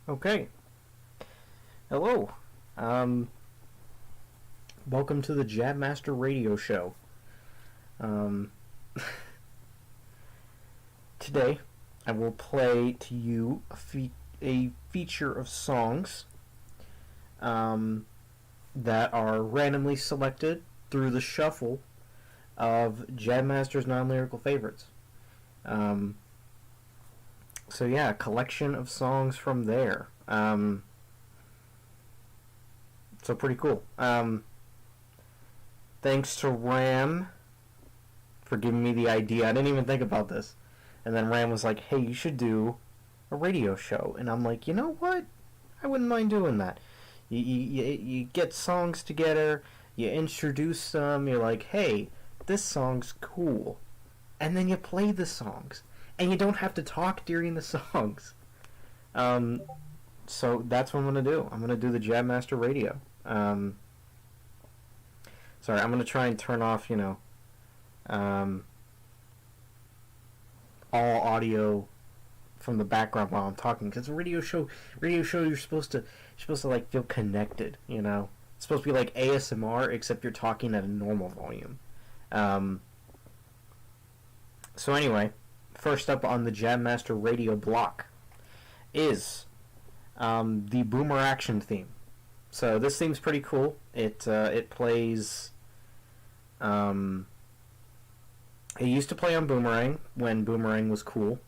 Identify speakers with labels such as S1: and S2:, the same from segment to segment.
S1: Okay. Hello. Um, Welcome to the Jabmaster radio show. Um, Today, I will play to you a feature of songs that are randomly selected through the shuffle of Jabmaster's non-lyrical favorites. Um, so yeah, a collection of songs from there. So pretty cool. Thanks to Ram for giving me the idea. I didn't even think about this. And then Ram was like, hey, you should do a radio show. And I'm like, you know what? I wouldn't mind doing that. You get songs together, you introduce them, you're like, hey, this song's cool. And then you play the songs. And you don't have to talk during the songs. Um, so that's what I'm going to do. I'm going to do the Jabmaster radio. Sorry, I'm going to try and turn off, um, all audio from the background while I'm talking, because radio show you're supposed to like feel connected. It's supposed to be like ASMR, except you're talking at a normal volume. Um, so anyway, first up on the Jabmaster radio block is the Boomer Action theme. So this theme's pretty cool. It plays. It used to play on Boomerang when Boomerang was cool,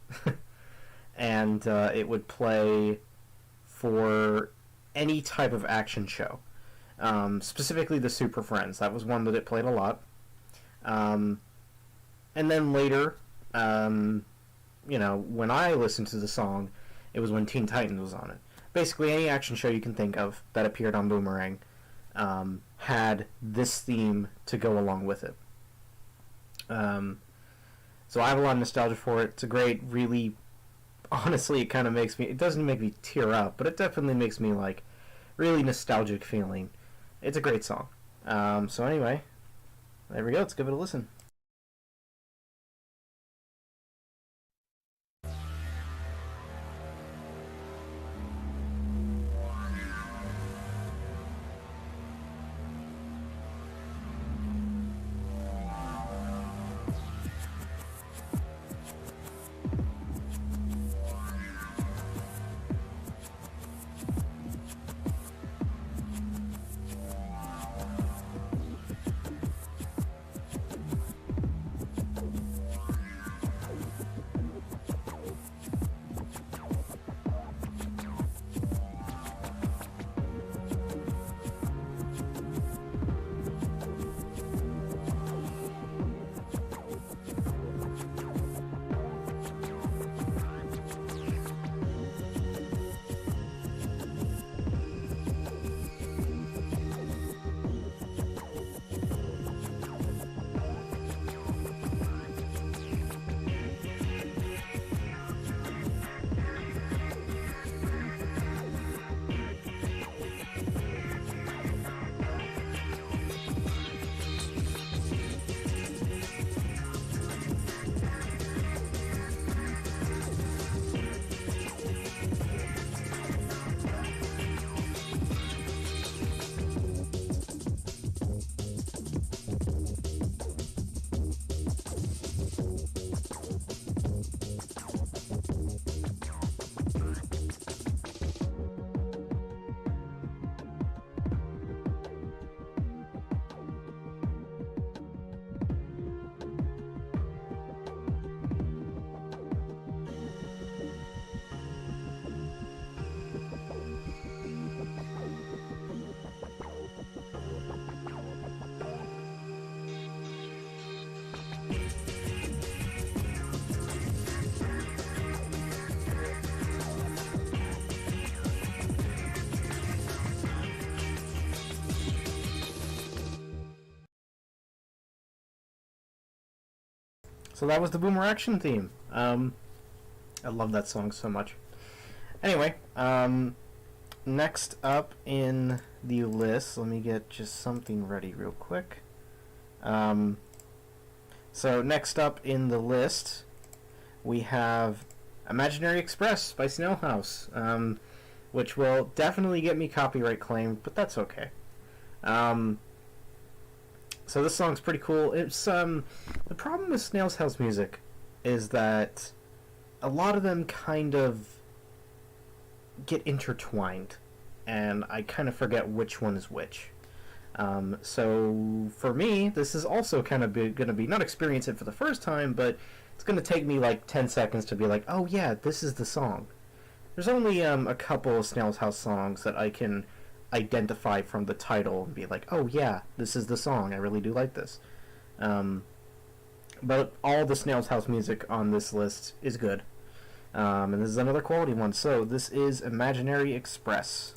S1: and it would play for any type of action show. Specifically the Super Friends. That was one that it played a lot. And then later, when I listened to the song, it was when Teen Titans was on it. Basically, any action show you can think of that appeared on Boomerang had this theme to go along with it. So I have a lot of nostalgia for it. It's a great, really, honestly, it kind of makes me, it doesn't make me tear up, but it definitely makes me, like, really nostalgic feeling. It's a great song. So anyway, there we go. Let's give it a listen. So that was the Boomer Action theme. I love that song so much. Anyway, next up in the list, let me get just something ready real quick. So next up in the list, we have Imaginary Express by Snail House, which will definitely get me copyright claimed, but that's okay. So this song's pretty cool. It's the problem with Snail's House music is that a lot of them kind of get intertwined, and I kind of forget which one is which. So for me, this is also kind of going to be, not experience it for the first time, but it's going to take me like 10 seconds to be like, oh yeah, this is the song. There's only a couple of Snail's House songs that I can identify from the title and be like, oh yeah, this is the song, I really do like this. But all the Snail's House music on this list is good. And this is another quality one. So this is Imaginary Express.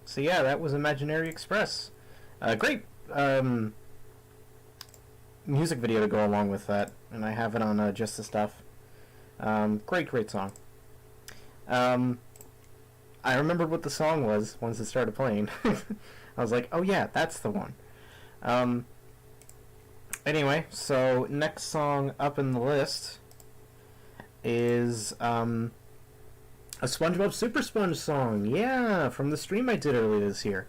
S1: So yeah, that was Imaginary Express. Great music video to go along with that, and I have it on Just the Stuff. Great song. I remembered what the song was once it started playing. I was like, oh yeah, that's the one. Anyway, so next song up in the list is a SpongeBob Super Sponge song. Yeah, from the stream I did earlier this year.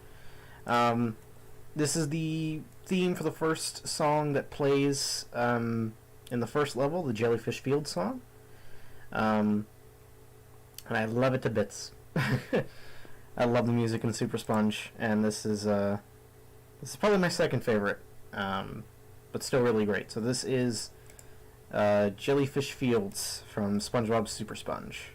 S1: This is the theme for the first song that plays in the first level, the Jellyfish Field song. And I love it to bits. I love the music in Super Sponge, and this is probably my second favorite, but still really great. So this is Jellyfish Fields from SpongeBob Super Sponge.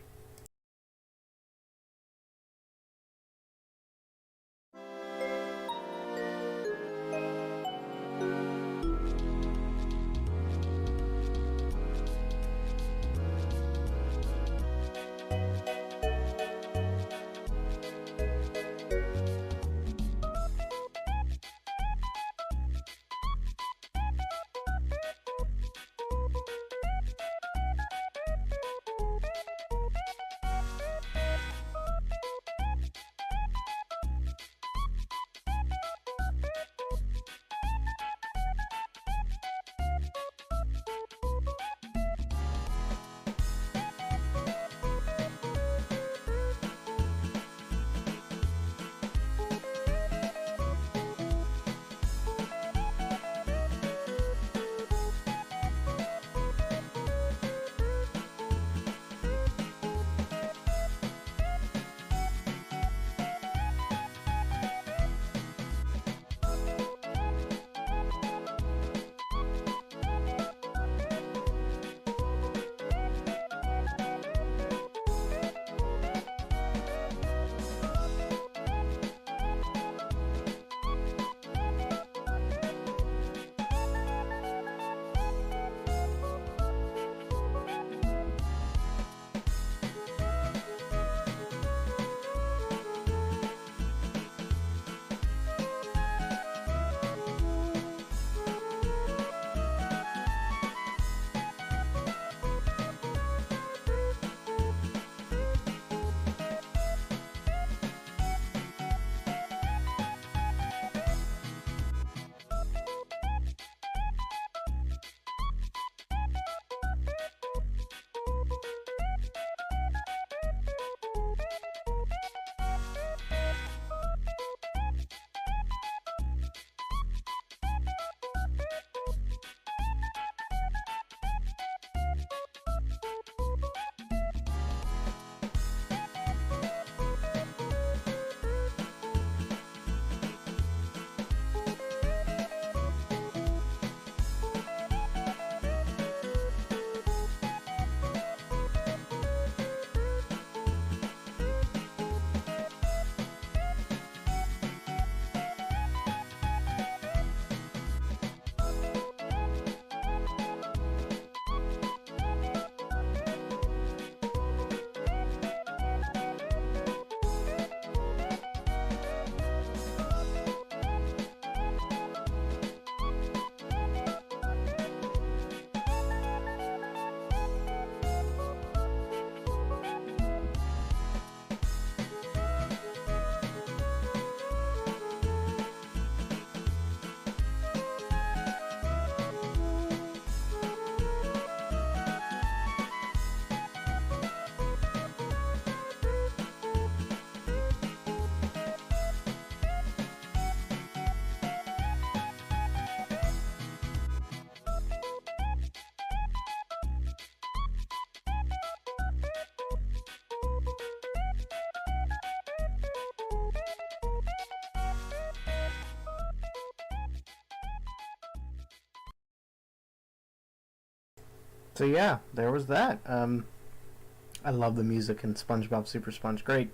S1: So yeah, there was that. I love the music in SpongeBob Super Sponge. Great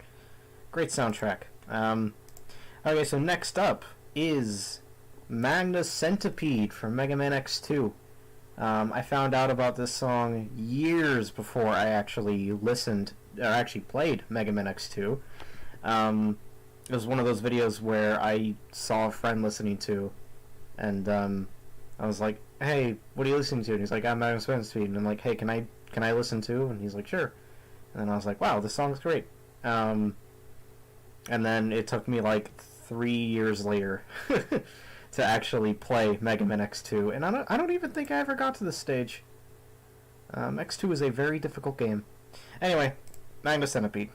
S1: soundtrack. Okay, so next up is Magna Centipede from Mega Man X2. I found out about this song years before I actually listened, or actually played Mega Man X2. It was one of those videos where I saw a friend listening to, and I was like, "Hey, what are you listening to?" And he's like, "I'm Magna Centipede." And I'm like, "Hey, can I listen too?" And he's like, "Sure." And then I was like, "Wow, this song's great." And then it took me like 3 years later to actually play Mega Man X2, and I don't even think I ever got to this stage. X2 is a very difficult game. Anyway, Magna Centipede.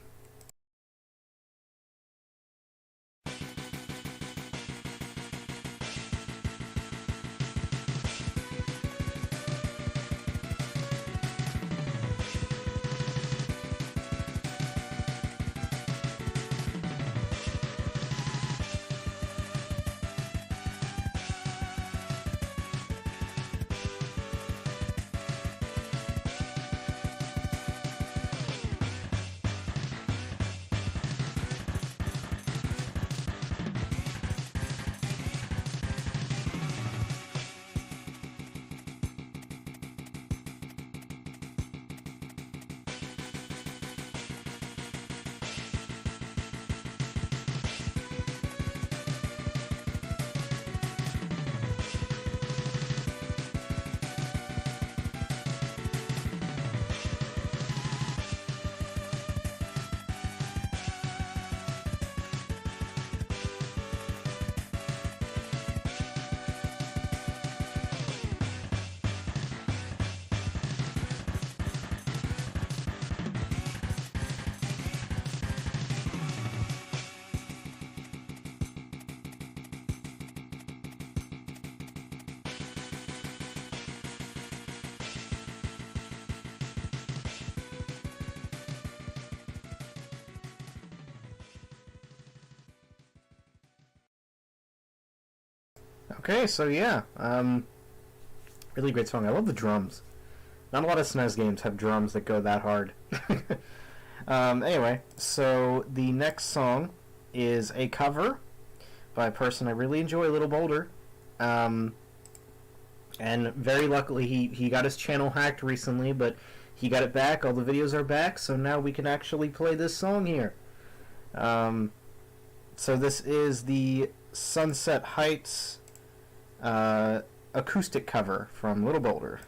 S1: Okay, so yeah, really great song. I love the drums. Not a lot of SNES games have drums that go that hard. Anyway, so the next song is a cover by a person I really enjoy, Little Boulder. And very luckily, he got his channel hacked recently, but he got it back. All the videos are back, so now we can actually play this song here. So this is the Sunset Heights acoustic cover from Little Boulder.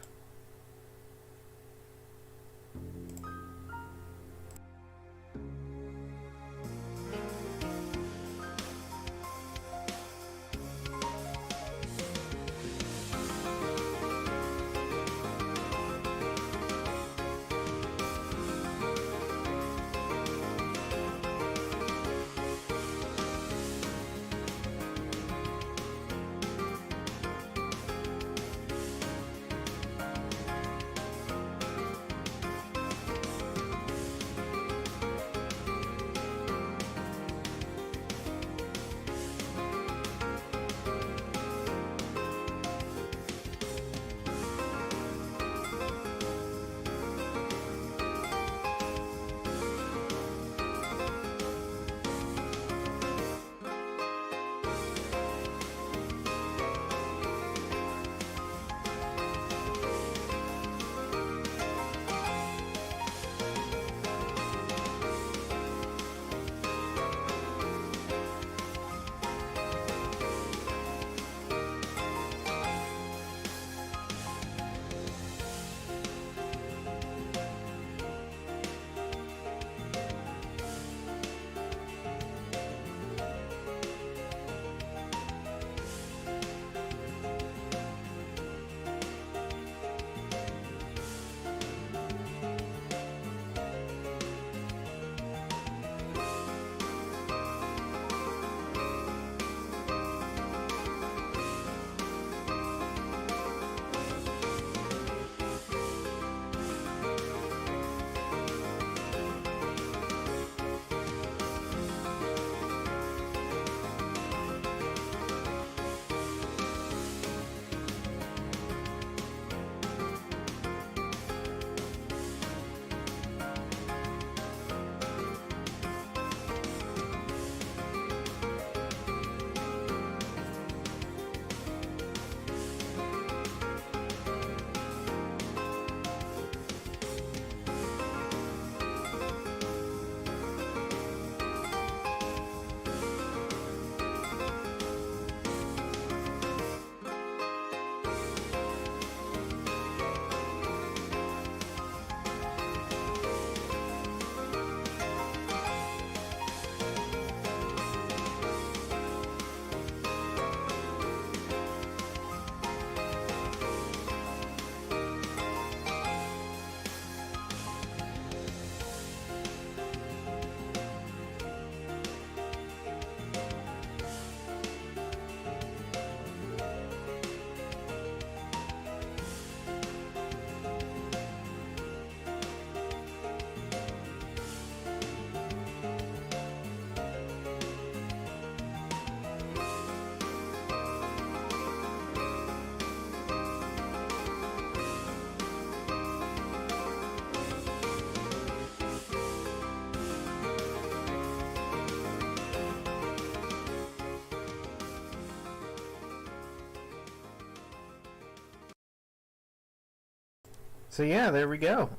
S1: So yeah, there we go.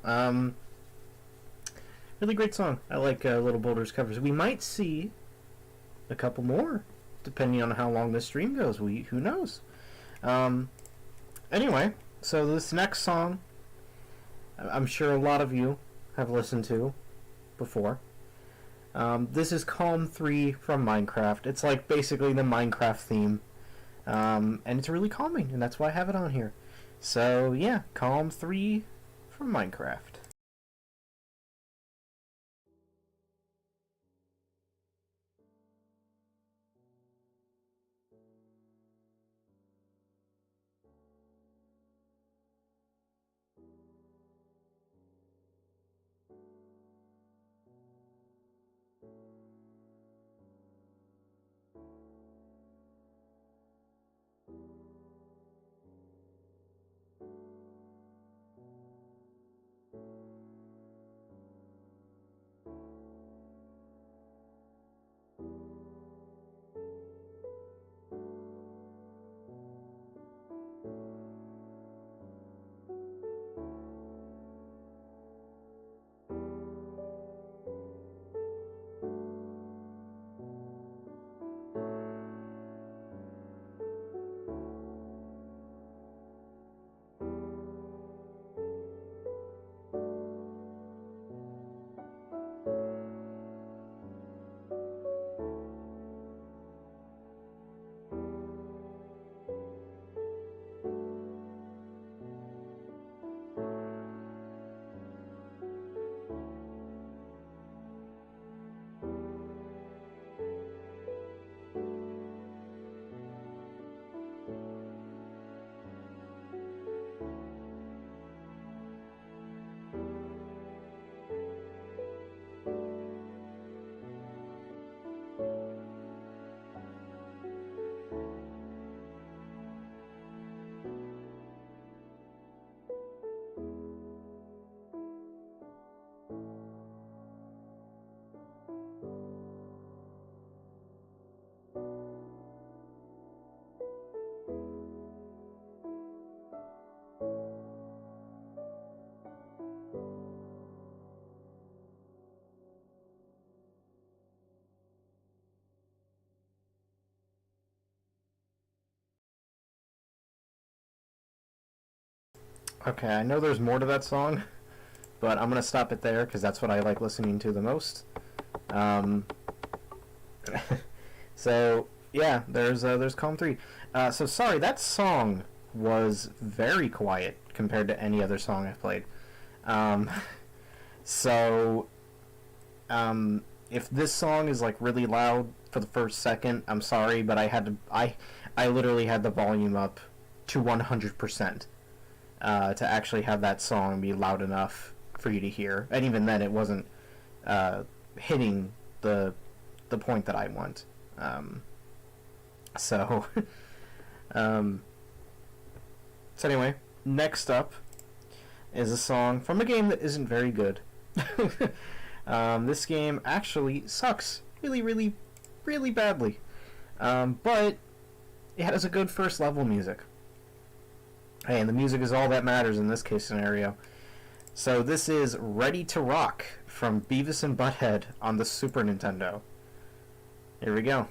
S1: Really great song. I like Little Boulder's covers. We might see a couple more, depending on how long this stream goes. Who knows? Anyway, so this next song, I'm sure a lot of you have listened to before. This is Calm 3 from Minecraft. It's like basically the Minecraft theme. And it's really calming, and that's why I have it on here. So yeah, Calm 3 from Minecraft. Okay, I know there's more to that song, but I'm gonna stop it there because that's what I like listening to the most. Um, so yeah, there's Calm 3. So sorry, that song was very quiet compared to any other song I've played. Um, so if this song is like really loud for the first second, I'm sorry, but I literally had the volume up to 100%. To actually have that song be loud enough for you to hear, and even then, it wasn't hitting the point that I want. So, so anyway, next up is a song from a game that isn't very good. This game actually sucks really, really, really badly, but it has a good first level music. Hey, and the music is all that matters in this case scenario. So this is Ready to Rock from Beavis and Butthead on the Super Nintendo. Here we go.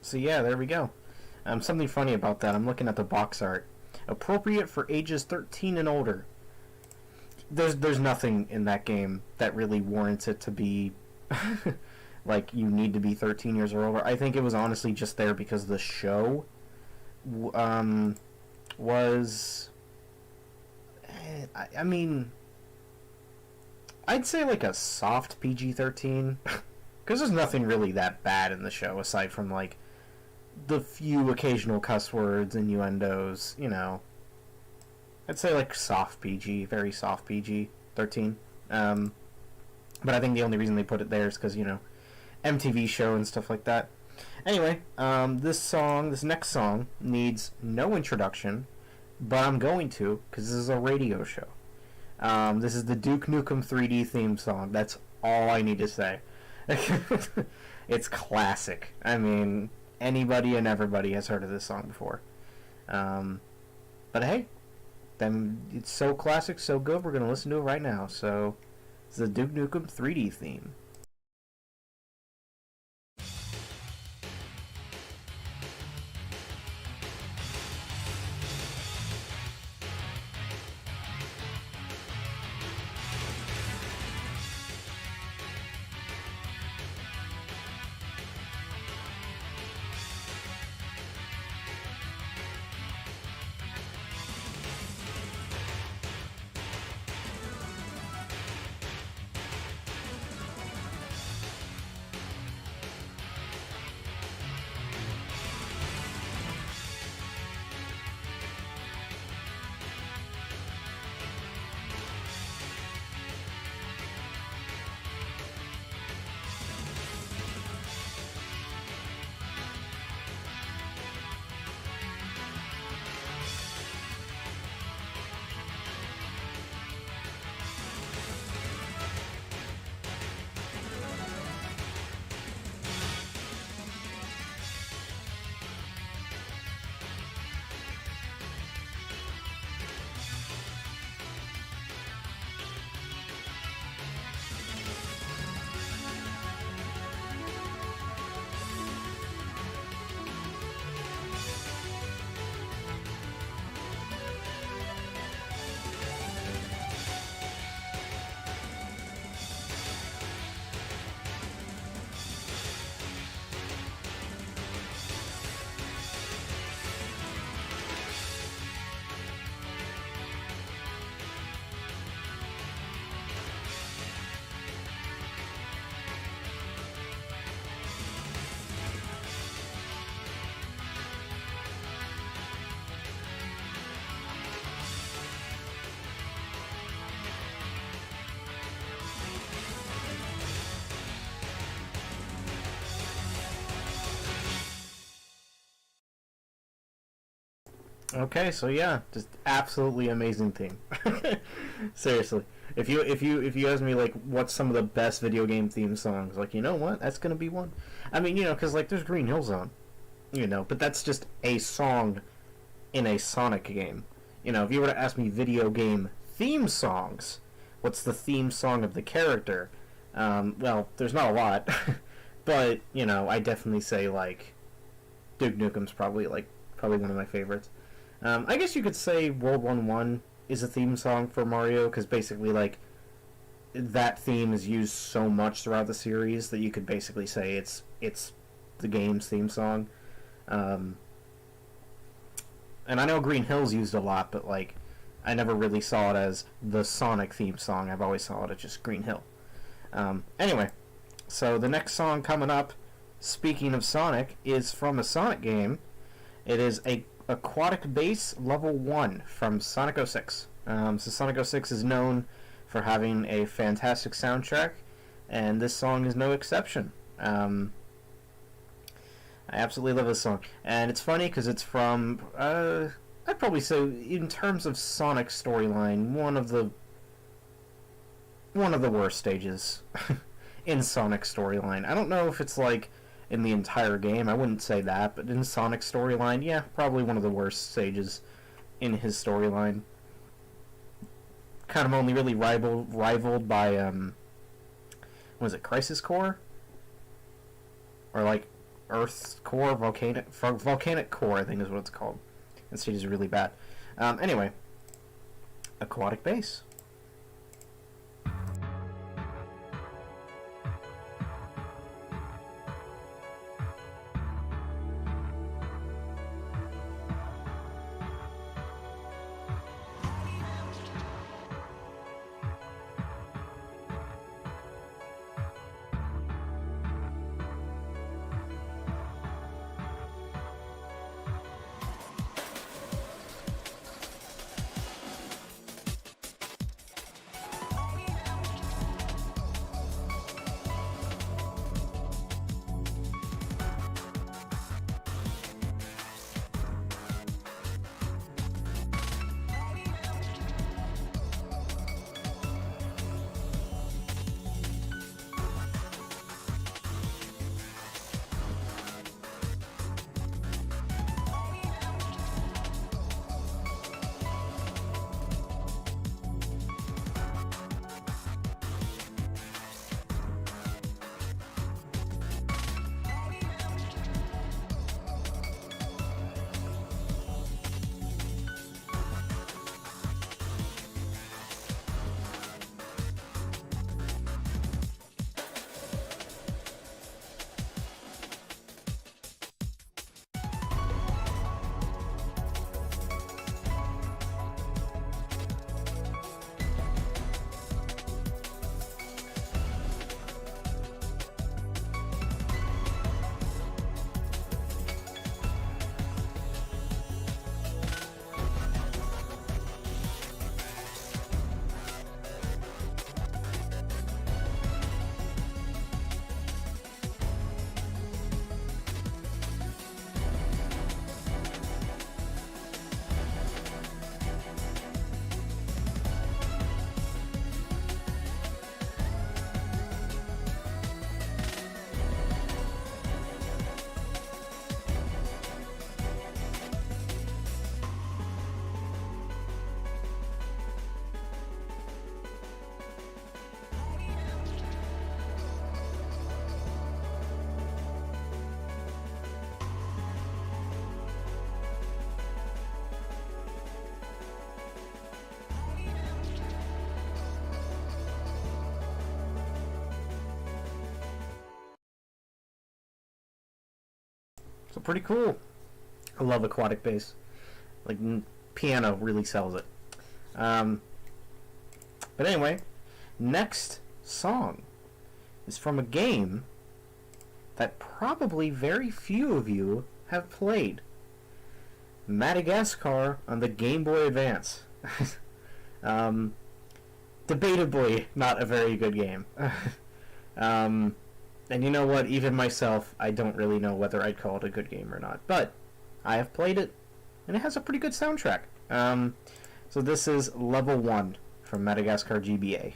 S1: So yeah, there we go. Something funny about that. I'm looking at the box art. Appropriate for ages 13 and older. There's nothing in that game that really warrants it to be like you need to be 13 years or older. I think it was honestly just there because the show was I mean I'd say like a soft PG-13 because there's nothing really that bad in the show aside from like the few occasional cuss words, innuendos, you know. I'd say like soft PG, very soft PG 13. But I think the only reason they put it there is because, you know, MTV show and stuff like that. Anyway, this next song needs no introduction, but I'm going to because this is a radio show. This is the Duke Nukem 3D theme song. That's all I need to say. It's classic. I mean, anybody and everybody has heard of this song before. But hey, then it's so classic, so good, we're going to listen to it right now. So, it's the Duke Nukem 3D theme. Okay, so yeah, just absolutely amazing theme. Seriously, if you ask me like what's some of the best video game theme songs, like you know what, that's gonna be one. I mean, you know, because like there's Green Hill Zone, you know, but that's just a song in a Sonic game. You know, if you were to ask me video game theme songs, what's the theme song of the character? Well, there's not a lot, but you know, I definitely say like Duke Nukem's probably one of my favorites. I guess you could say World 1-1 is a theme song for Mario, because basically, like, that theme is used so much throughout the series that you could basically say it's the game's theme song. And I know Green Hill's used a lot, but, like, I never really saw it as the Sonic theme song. I've always saw it as just Green Hill. Anyway, so the next song coming up, speaking of Sonic, is from a Sonic game. It is a Aquatic Bass Level 1 from Sonic 06. So Sonic 06 is known for having a fantastic soundtrack, and this song is no exception. I absolutely love this song. And it's funny because it's from, I'd probably say, in terms of Sonic storyline, one of the worst stages in Sonic storyline. I don't know if it's like in the entire game, I wouldn't say that, but in Sonic's storyline, yeah, probably one of the worst stages in his storyline. Kind of only really rivaled by, was it Crisis Core? Or Earth's core, volcanic core, I think is what it's called. That stage is really bad. Anyway, aquatic bass. So pretty cool. I love aquatic bass. Like, piano really sells it. But anyway, next song is from a game that probably very few of you have played. Madagascar on the Game Boy Advance. Debatably not a very good game. And you know what? Even myself, I don't really know whether I'd call it a good game or not. But I have played it, and it has a pretty good soundtrack. So this is Level 1 from Madagascar GBA.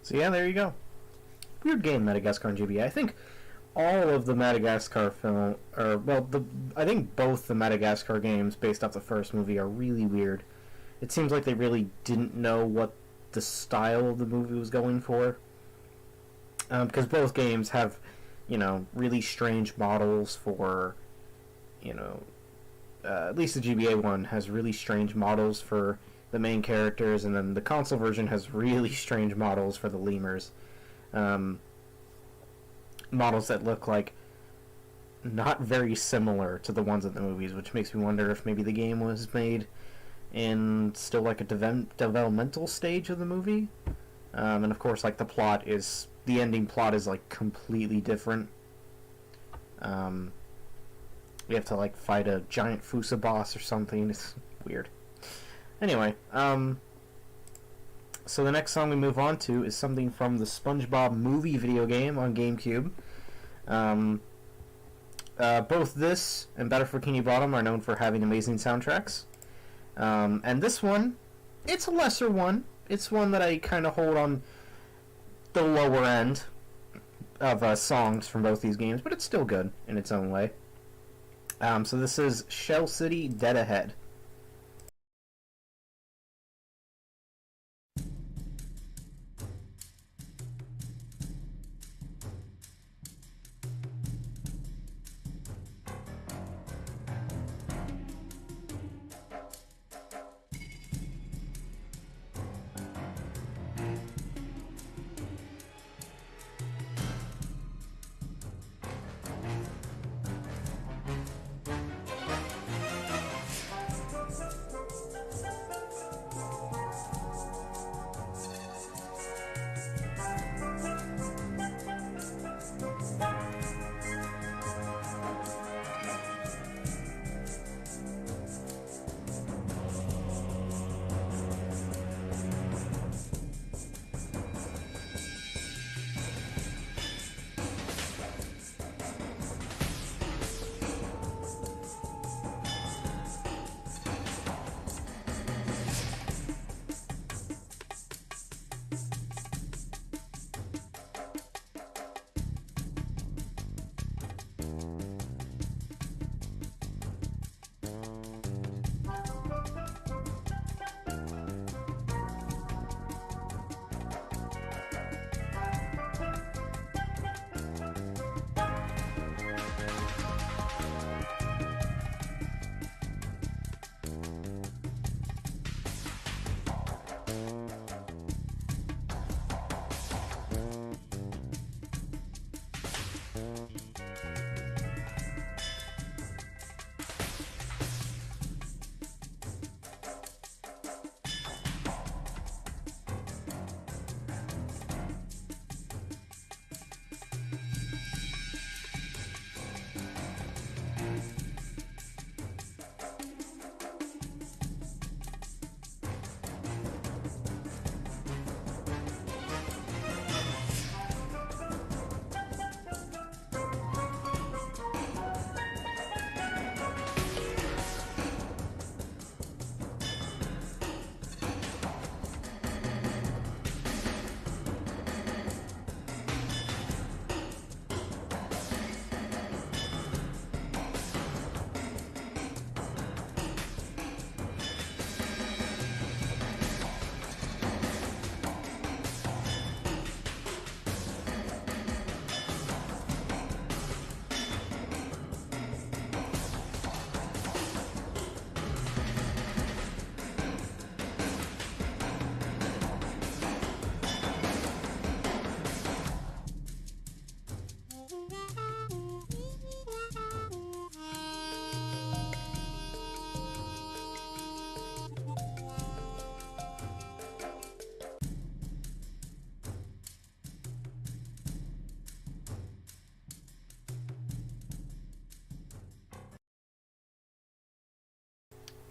S1: So yeah, there you go. Weird game, Madagascar and GBA. I think all of the Madagascar film, I think both the Madagascar games based off the first movie are really weird. It seems like they really didn't know what the style of the movie was going for. Because both games have, really strange models for, at least the GBA one has really strange models for the main characters, and then the console version has really strange models for the lemurs. Models that look like not very similar to the ones in the movies, which makes me wonder if maybe the game was made in still like a developmental stage of the movie. And of course, like the ending plot is like completely different. We have to like fight a giant Fusa boss or something. It's weird. Anyway, so the next song we move on to is something from the SpongeBob movie video game on GameCube. Both this and Battle for Bikini Bottom are known for having amazing soundtracks. And this one, it's a lesser one. It's one that I kind of hold on the lower end of songs from both these games, but it's still good in its own way. So this is Shell City Dead Ahead.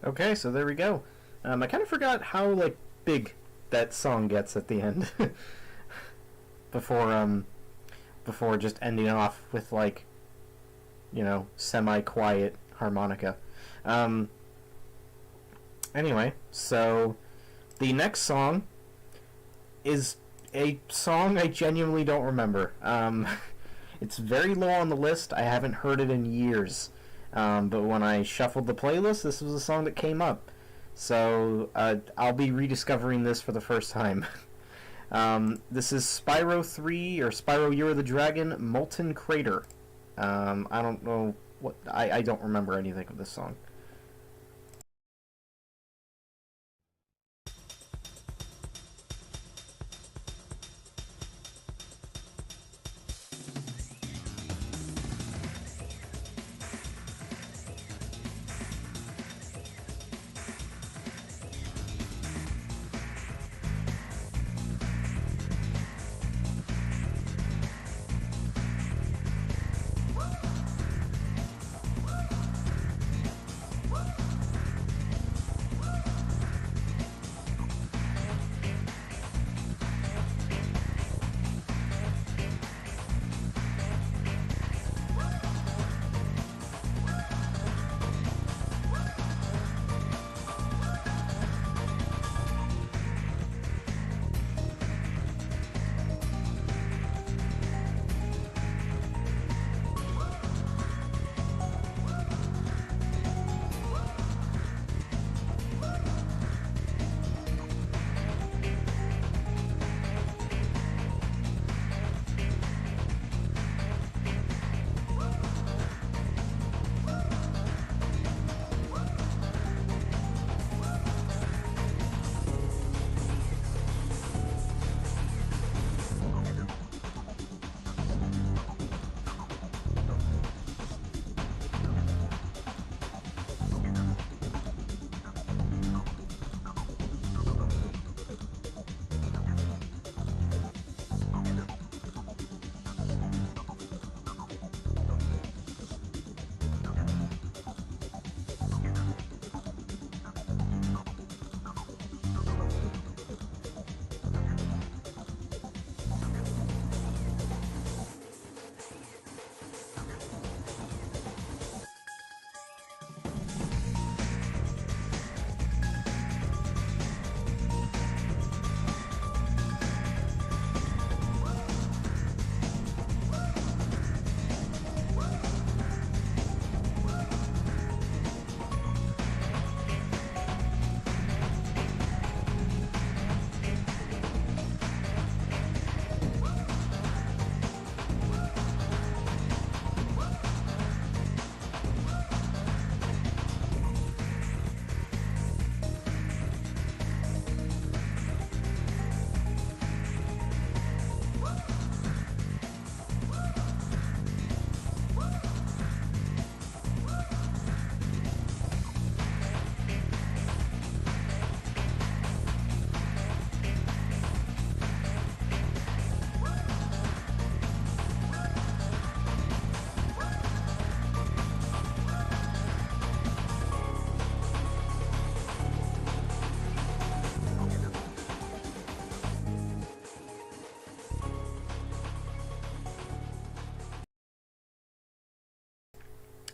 S1: Okay, so there we go. I kind of forgot how big that song gets at the end, before before just ending off with semi-quiet harmonica. Anyway, so the next song is A song I genuinely don't remember. It's very low on the list. I haven't heard it in years. But when I shuffled the playlist, this was a song that came up. So I'll be rediscovering this for the first time. This is Spyro 3 or Spyro Year of the Dragon Molten Crater. I don't know what. I don't remember anything of this song.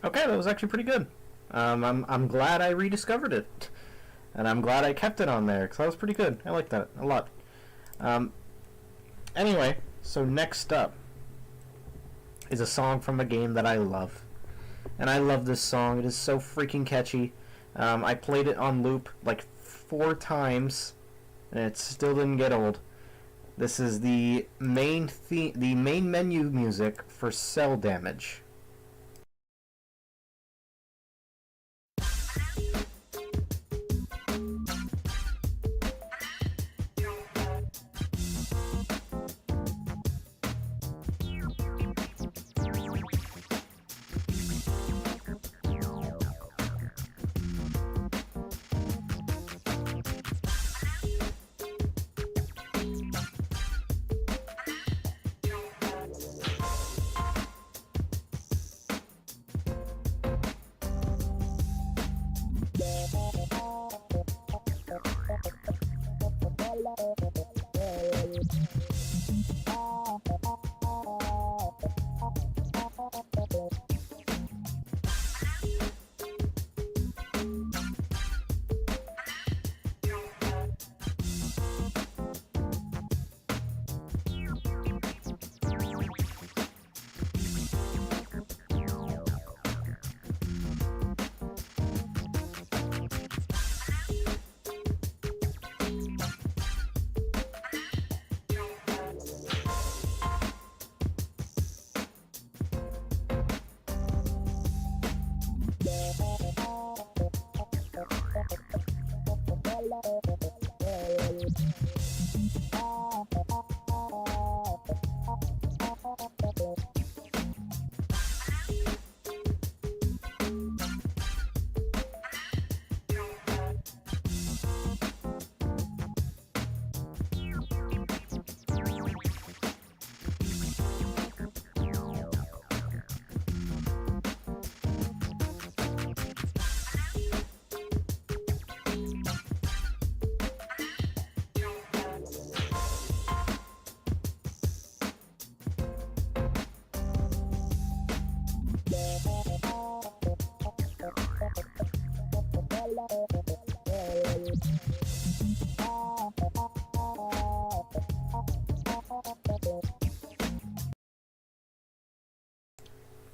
S1: Okay, that was actually pretty good. I'm glad I rediscovered it, and I'm glad I kept it on there because that was pretty good. I like that a lot. Um, anyway, so next up is a song from a game that I love, and I love this song. It is so freaking catchy. I played it on loop like 4 times, and it still didn't get old. This is the main the main menu music for Cell Damage.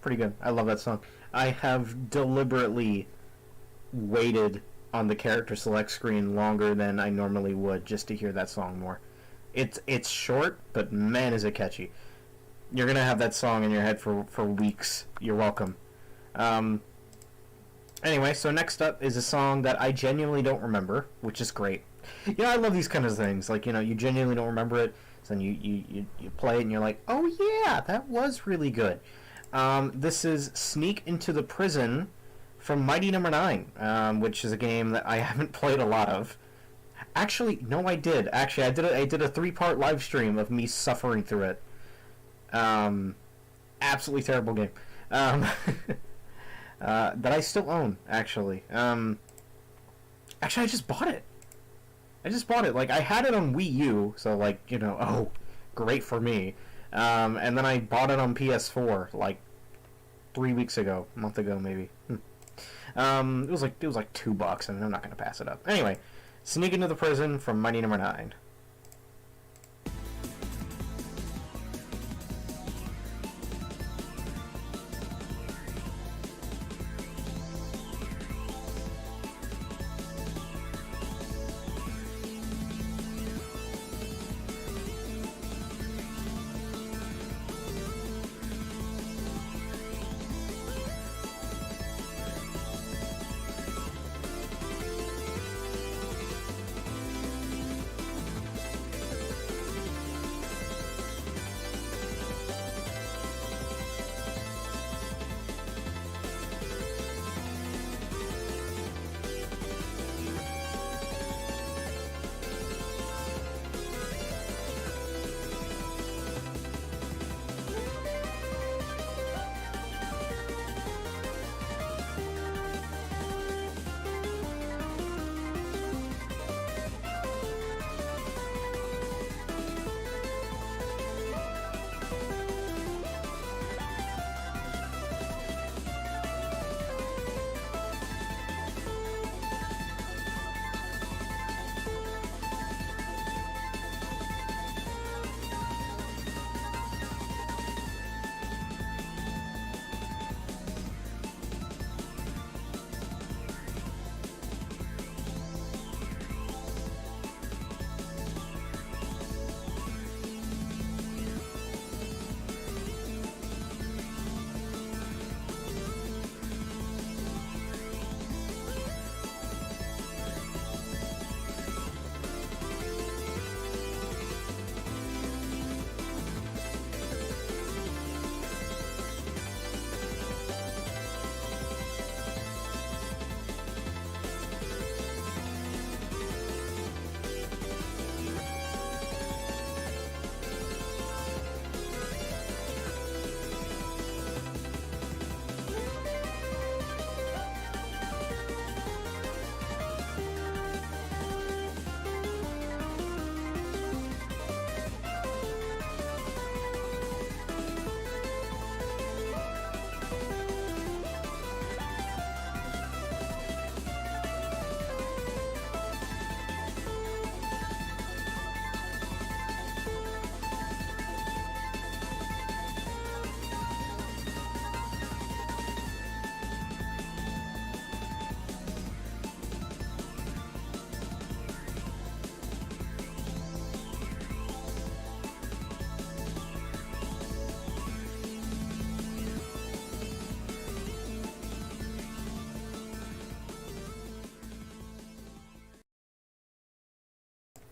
S1: Pretty good. I love that song. I have deliberately waited on the character select screen longer than I normally would just to hear that song more. It's short, but man, is it catchy. You're gonna have that song in your head for weeks. You're welcome. Um, anyway, so next up is a song that I genuinely don't remember, which is great. You know, I love these kind of things. Like, you know, you genuinely don't remember it, so then you play it and you're like, oh yeah, that was really good. This is Sneak into the Prison from Mighty Number 9, which is a game that I haven't played a lot of. Actually, no, I did. Actually, I did a 3-part live stream of me suffering through it. Absolutely terrible game. That I still own, actually. Actually, I just bought it. Like, I had it on Wii U, so, like, you know, oh, great for me. And then I bought it on PS4, like, 3 weeks ago, a month ago, maybe. It was like $2, and I'm not gonna pass it up. Anyway, Sneak into the Prison from Mighty Number 9.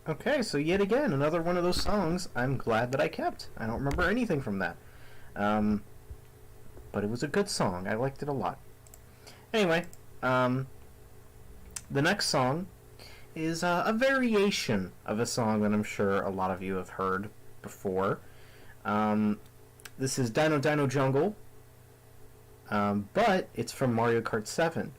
S1: Okay, so yet again, another one of those songs I'm glad that I kept. I don't remember anything from that. Um, but it was a good song. I liked it a lot. Anyway, the next song is a variation of a song that I'm sure a lot of you have heard before. This is Dino Dino Jungle, but it's from Mario Kart 7.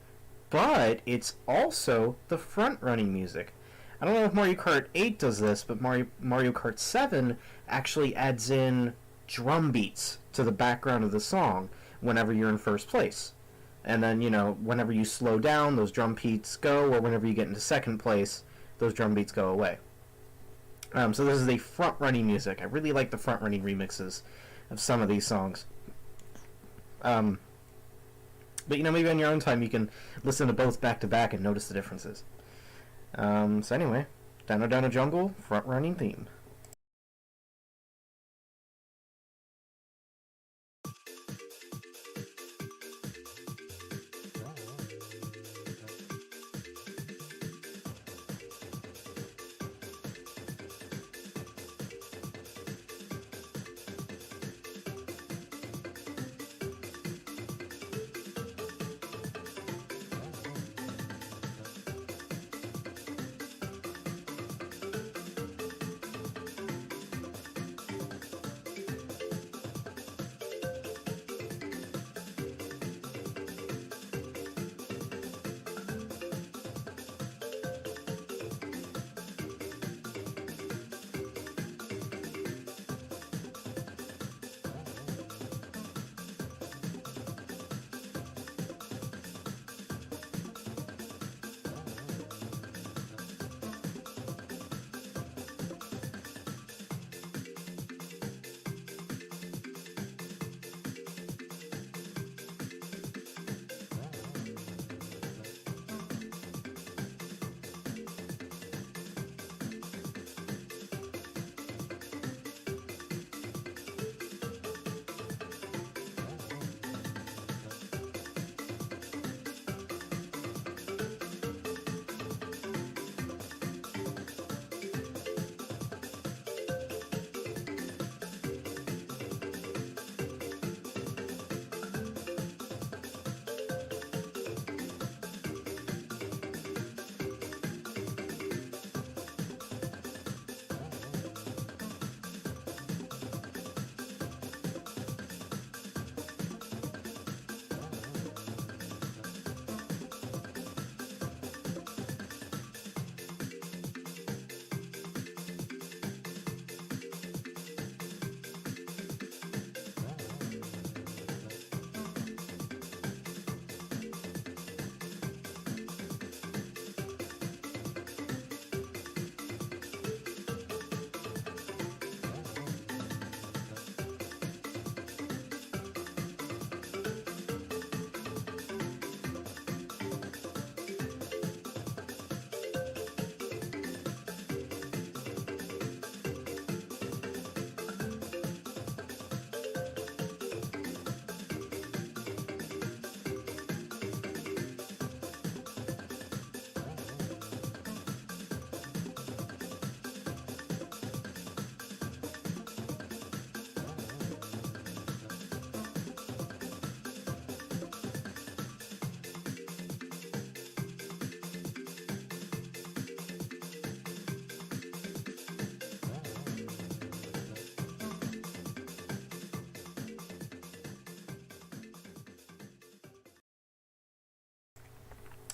S1: But it's also the front-running music. I don't know if Mario Kart 8 does this, but Mario Kart 7 actually adds in drum beats to the background of the song whenever you're in first place. And then, you know, whenever you slow down, those drum beats go, or whenever you get into second place, those drum beats go away. So this is a front-running music. I really like the front-running remixes of some of these songs. Um, but maybe on your own time you can listen to both back to back and notice the differences. So anyway, Dino Dino Jungle front running theme.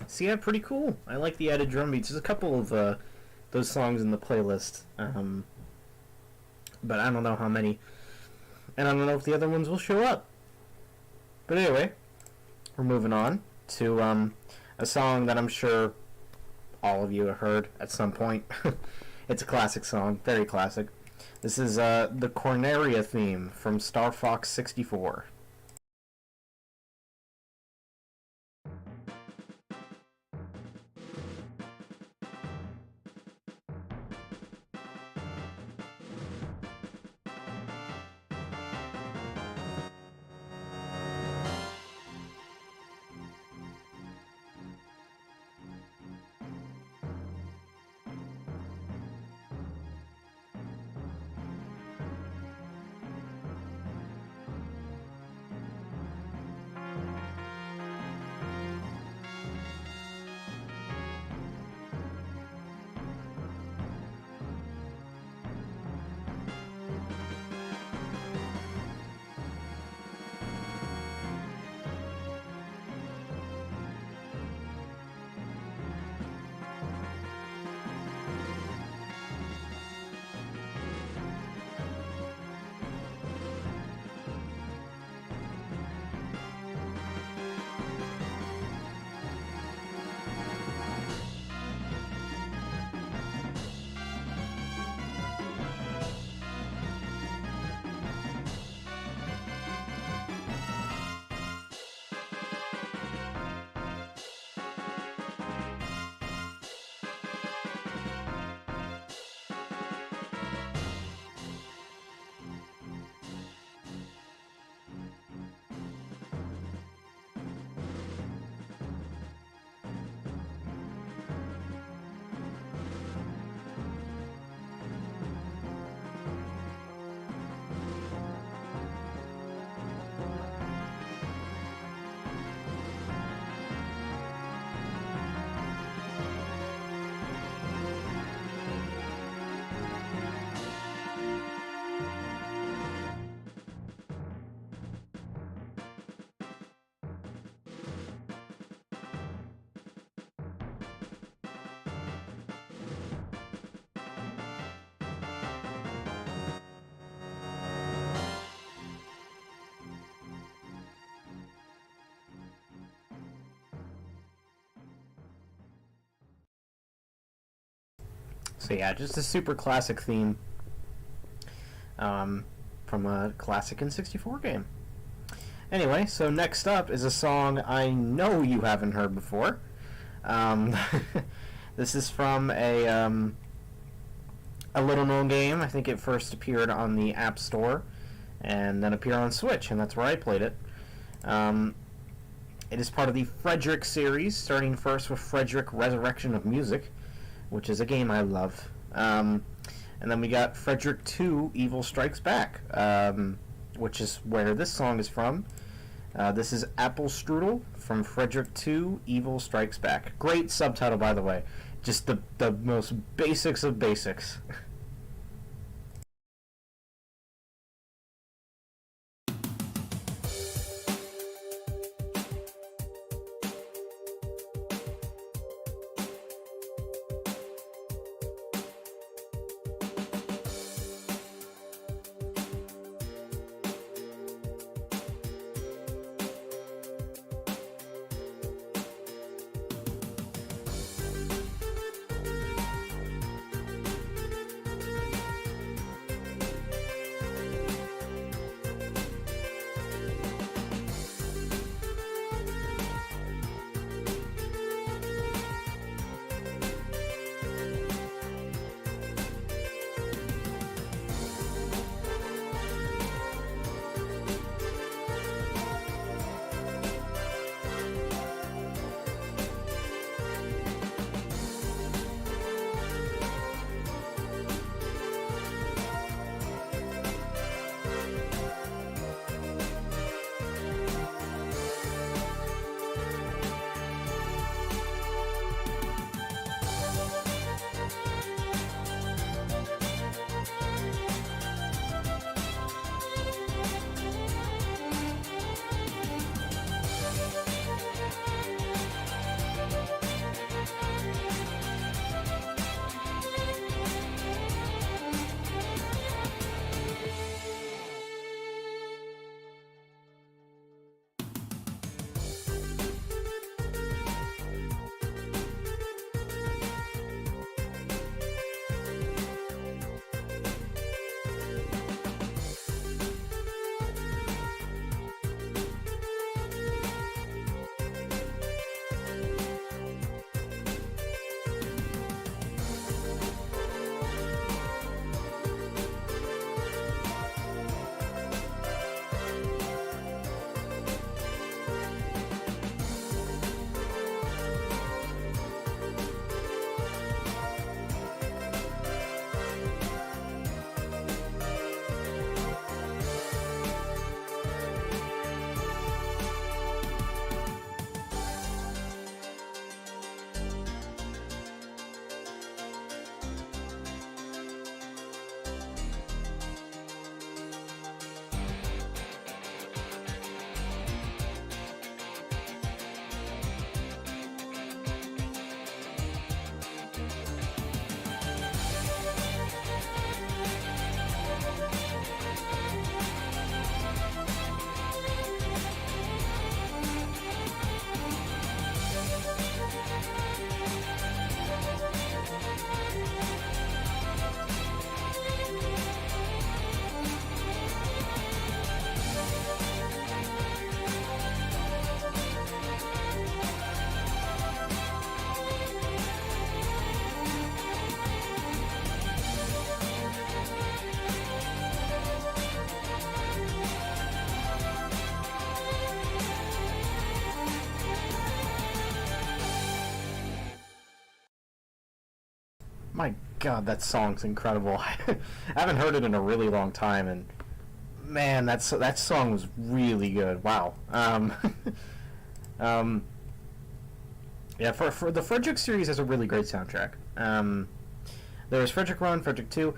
S1: So yeah, pretty cool. I like the added drum beats. There's a couple of those songs in the playlist, but I don't know how many, and I don't know if the other ones will show up. But anyway, we're moving on to a song that I'm sure all of you have heard at some point. It's a classic song, very classic. This is the Corneria theme from Star Fox 64. So yeah, just a super classic theme from a classic N64 game. Anyway, so next up is a song I know you haven't heard before. This is from a little-known game. I think it first appeared on the App Store and then appeared on Switch, and that's where I played it. It is part of the Frederick series, starting first with Frederick Resurrection of Music, which is a game I love. And then we got Frederick 2 Evil Strikes Back, which is where this song is from. This is Apple Strudel from Frederick 2 Evil Strikes Back. Great subtitle, by the way. Just the most basics of basics. My God, that song's incredible. I haven't heard it in a really long time, and man, that song was really good. Wow. Yeah, for the Frederick series has a really great soundtrack. There was Frederick 1, Frederick 2.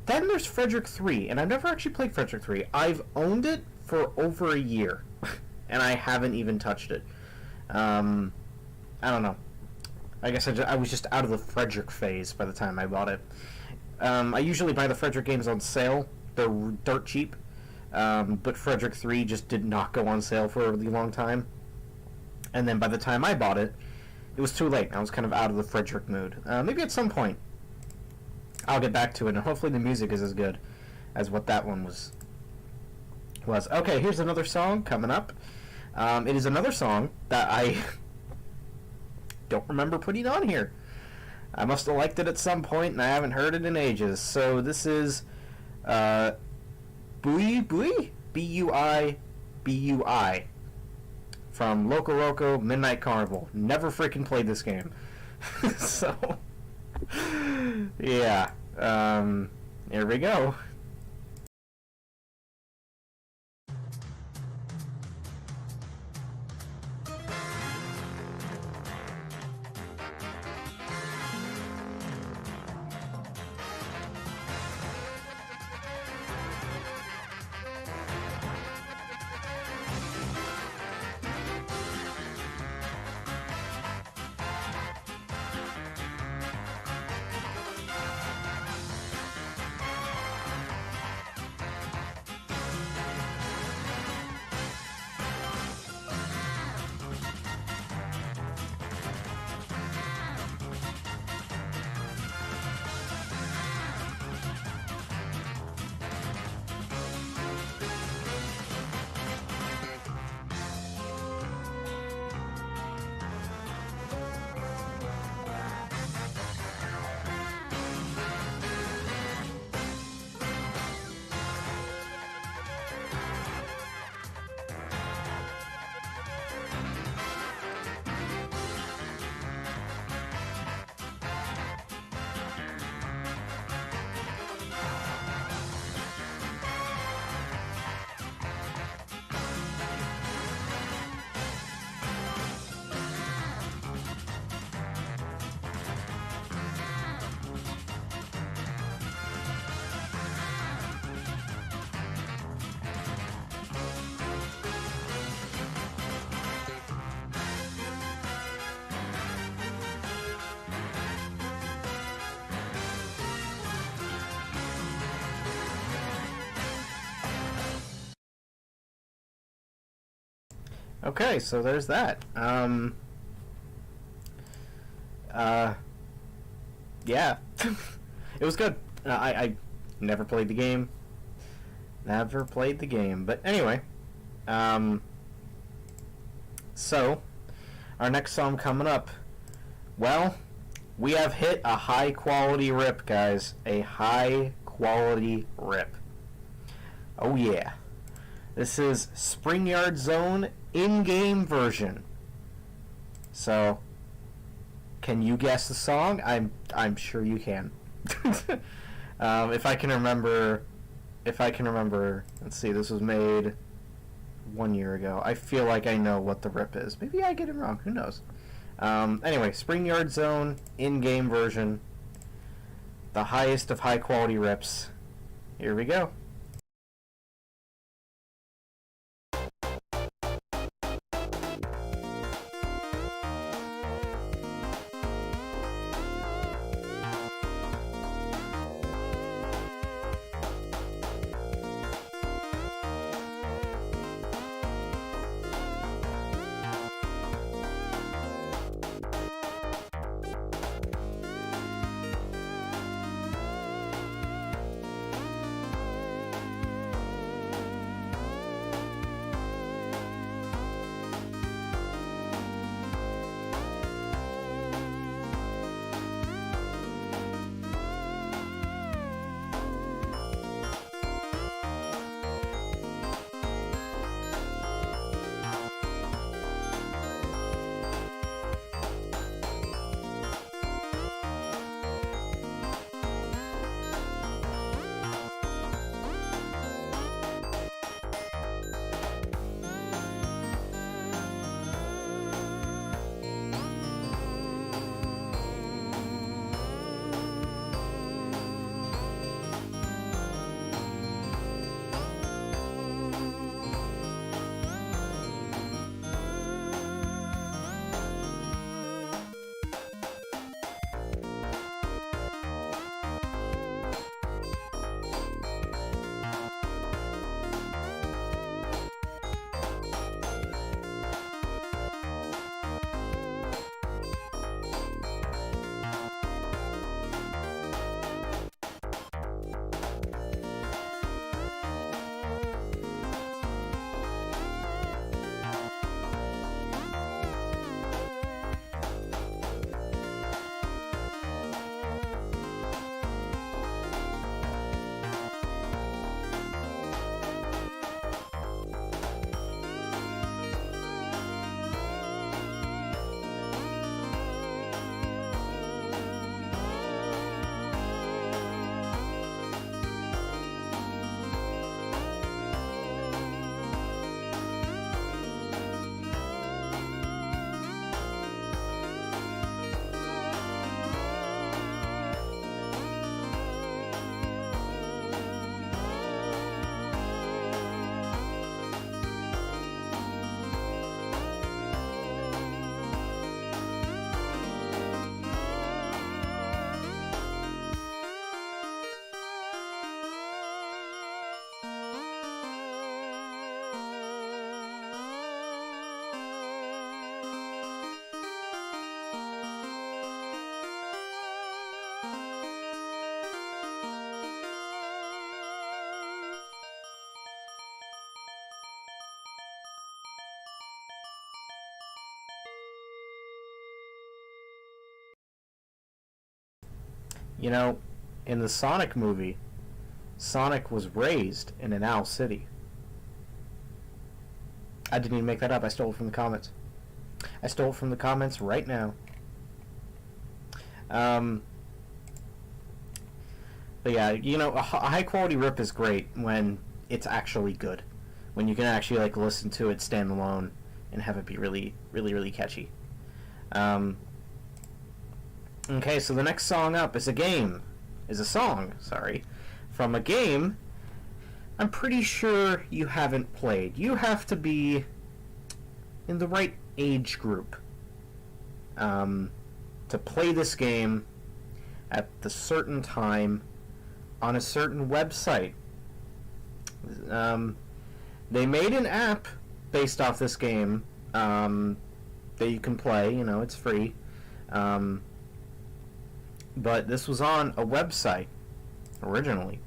S1: Then there's Frederick 3, and I've never actually played Frederick 3. I've owned it for over a year, and I haven't even touched it. I don't know. I guess I was just out of the Frederick phase by the time I bought it. I usually buy the Frederick games on sale. They're dirt cheap. But Frederick 3 just did not go on sale for a really long time. And then by the time I bought it, it was too late. I was kind of out of the Frederick mood. Maybe at some point I'll get back to it, and hopefully the music is as good as what that one was. Okay, here's another song coming up. It is another song that I don't remember putting on here. I must have liked it at some point, and I haven't heard it in ages. So this is Bui Bui? B-U-I B-U-I from Loco Roco Midnight Carnival. Never freaking played this game. So, yeah. Here we go. Okay, so there's that. Yeah. It was good. I never played the game. Never played the game. But anyway, so, our next song coming up, well, we have hit a high-quality rip, guys. A high-quality rip. Oh, yeah. This is Spring Yard Zone in-game version. So, can you guess the song? I'm sure you can. If I can remember, let's see, this was made 1 year ago. I feel like I know what the rip is. Maybe I get it wrong. Who knows? Anyway, Spring Yard Zone in-game version. The highest of high-quality rips. Here we go. You know, in the Sonic movie, Sonic was raised in an owl city. I didn't even make that up. I stole it from the comments. I stole it from the comments right now. But yeah, you know, a high quality rip is great when it's actually good. When you can actually like listen to it stand alone and have it be really, really, really catchy. Okay, so the next song up is a song, from a game I'm pretty sure you haven't played. You have to be in the right age group to play this game at the certain time on a certain website. They made an app based off this game that you can play. You know, it's free. But this was on a website originally.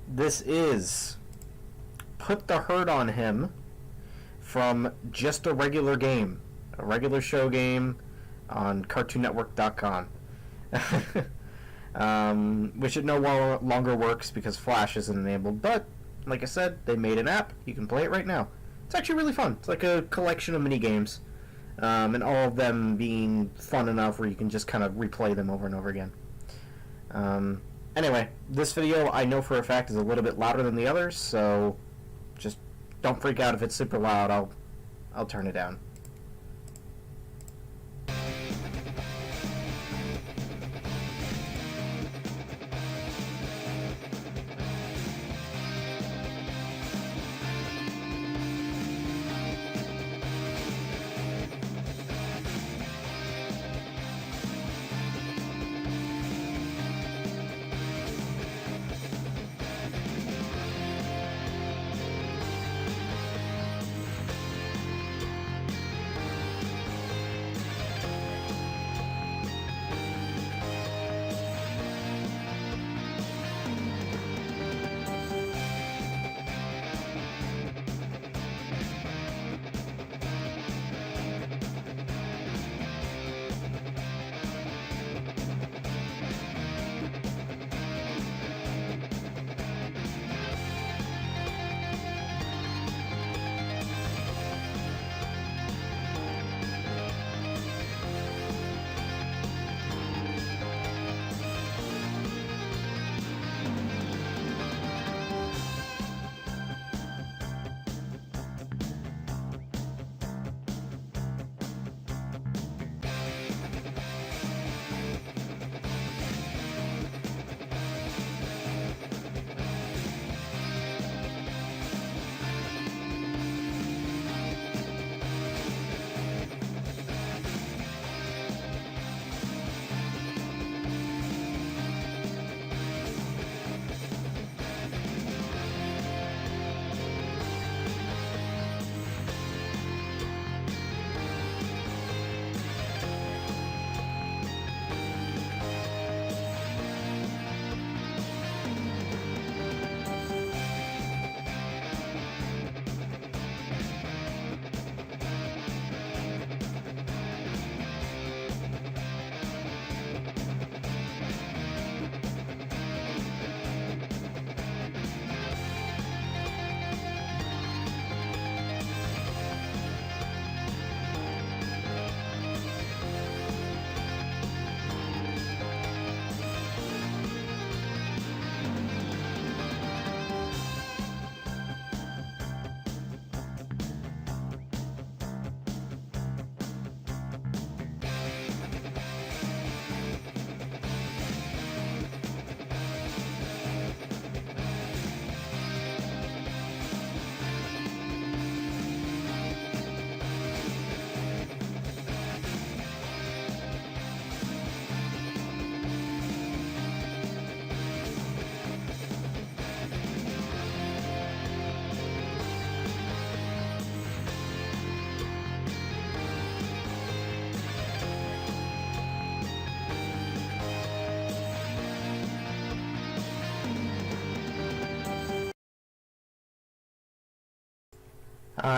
S1: This is Put the Hurt on Him from Just a Regular Game, a regular show game on CartoonNetwork.com. Which it no longer works because Flash isn't enabled, but like I said, they made an app. You can play it right now. It's actually really fun. It's like a collection of mini games, and all of them being fun enough where you can just kind of replay them over and over again. Anyway, this video I know for a fact is a little bit louder than the others, so just don't freak out if it's super loud. I'll turn it down.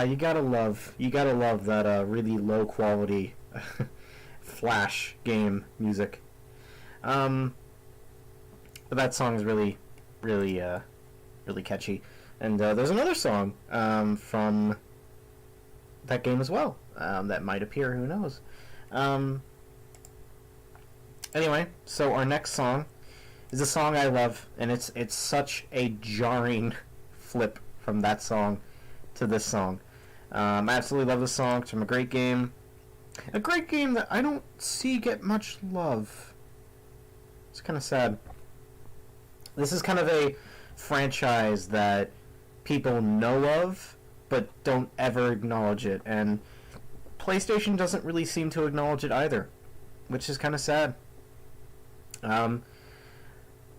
S1: You gotta love that really low quality Flash game music. But that song is really, really, really catchy. And there's another song from that game as well that might appear. Who knows? Anyway, so our next song is a song I love, and it's such a jarring flip from that song to this song. I absolutely love this song. It's from a great game. A great game that I don't see get much love. It's kind of sad. This is kind of a franchise that people know of, but don't ever acknowledge it. And PlayStation doesn't really seem to acknowledge it either, which is kind of sad. You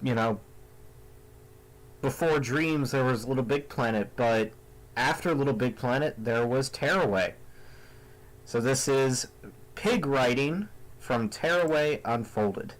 S1: know, before Dreams there was Little Big Planet, but after Little Big Planet there was Tearaway. So this is Pig Writing from Tearaway Unfolded.